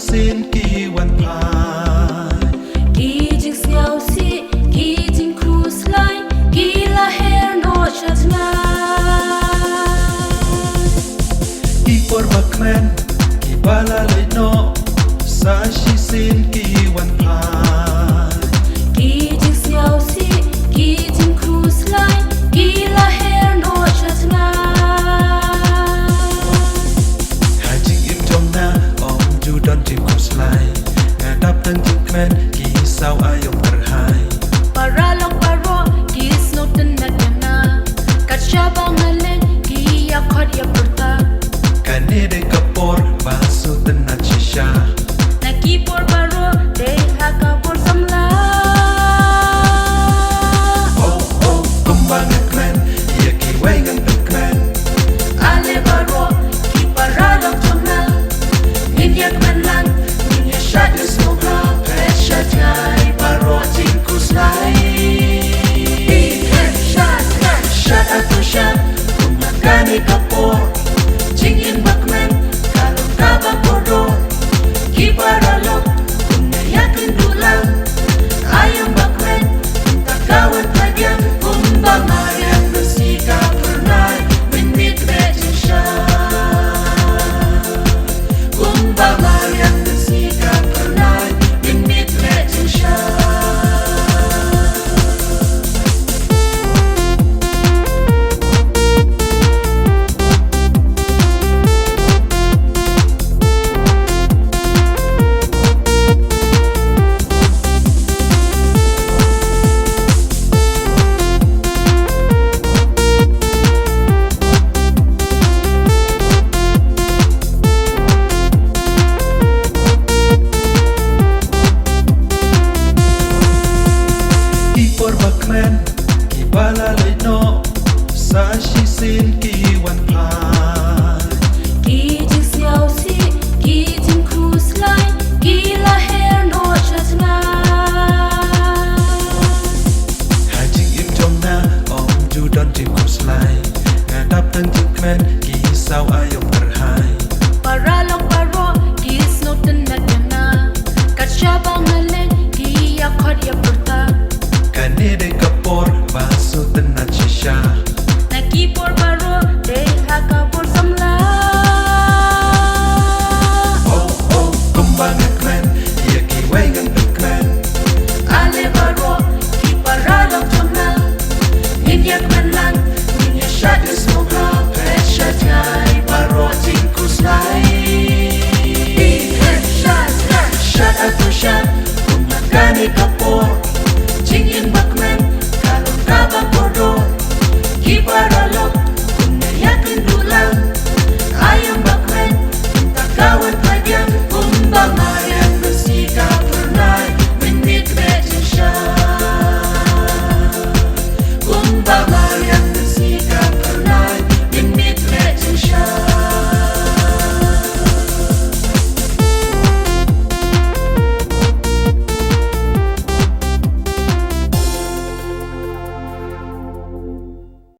xin kỳวันผ่านkỳ jing xiao si kỳ jing cruise line kỳ la hair no chat na kỳ por bakmen kỳ bala le no sa shi xin kỳวันผ่านkỳ jing xiao si kỳ jing cruise line kỳ la hair no chat na hai jing im trong na om ju don jing cruise line nga dap tan jing men kỳ sao ayong terhai para long paro kỳ snow tan na na kat shabang na len kỳ ya khot ya purta kane de kapor basu tan na chisha na ki por paro de ha ka por samla oh oh kumbang klan ya ki wengan klan ale paro ki para long chona nin yak man lang nin ya shat is no ha pressure jai paro jing cruise line shut up to shut kane kapor jing in bakman kalong kaba pordo ki para long kunna yakin dulang ayam bakman takawan tagyang kumba mariang musika pernai when meet regisha kumba mariang musika pernai when meet regisha por bakmen ki bala le no sa shi sin ki wan pa